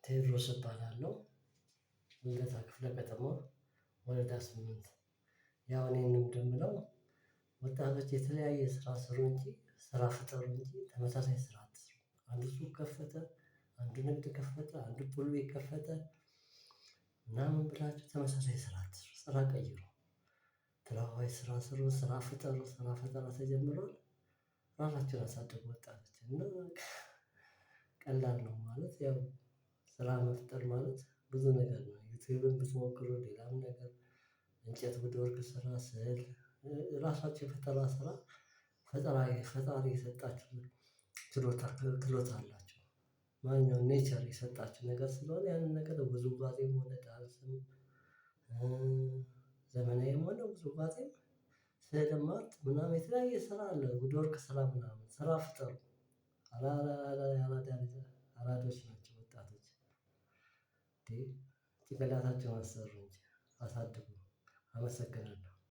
ቴዎድሮስ እባላለሁ። ልደታ ክፍለ ከተማ ወረዳ 8። ያው እኔ እንደምለው ወጣቶች የተለያየ ስራ ስሩ እንጂ ስራ ፍጠሩ እንጂ ተመሳሳይ ስራ አትስሩ። አንዱ ሱቅ ከፈተ፣ አንዱ ንግድ ከፈተ፣ አንዱ ፑል ቤት ከፈተ ምናምን ብላችሁ ተመሳሳይ ስራ አትስሩ። ስራ ቀይሩ። ተለዋዋጭ ስራ ስሩ፣ ስራ ፍጠሩ። ስራ ፈጠራ ተጀምሯል። ራሳችሁን አሳድጉ ወጣቶች እና ቀላል ነው ማለት ያው ስራ መፍጠር ማለት ብዙ ነገር ነው። ዩቲዩብን ብትሞክሩ ሌላም ነገር እንጨት ውድወርቅ ስራ ስዕል ራሳቸው የፈጠራ ስራ ፈጣሪ የሰጣችሁ ችሎታ አላችሁ። ማንኛውም ኔቸር የሰጣችሁ ነገር ስለሆነ ያንን ነገር ውዝዋዜም ሆነ ዳንስም ዘመናዊም ሆነ ውዝዋዜም ስዕልም አርት ምናምን የተለያየ ስራ አለ። ውድወርቅ ስራ ምናምን ስራ ፍጠሩ። አራዶች ናቸው ወጣቶች። ጭንቅላታቸውን አሰሩ እንጂ አሳድጉ። አመሰግናለሁ።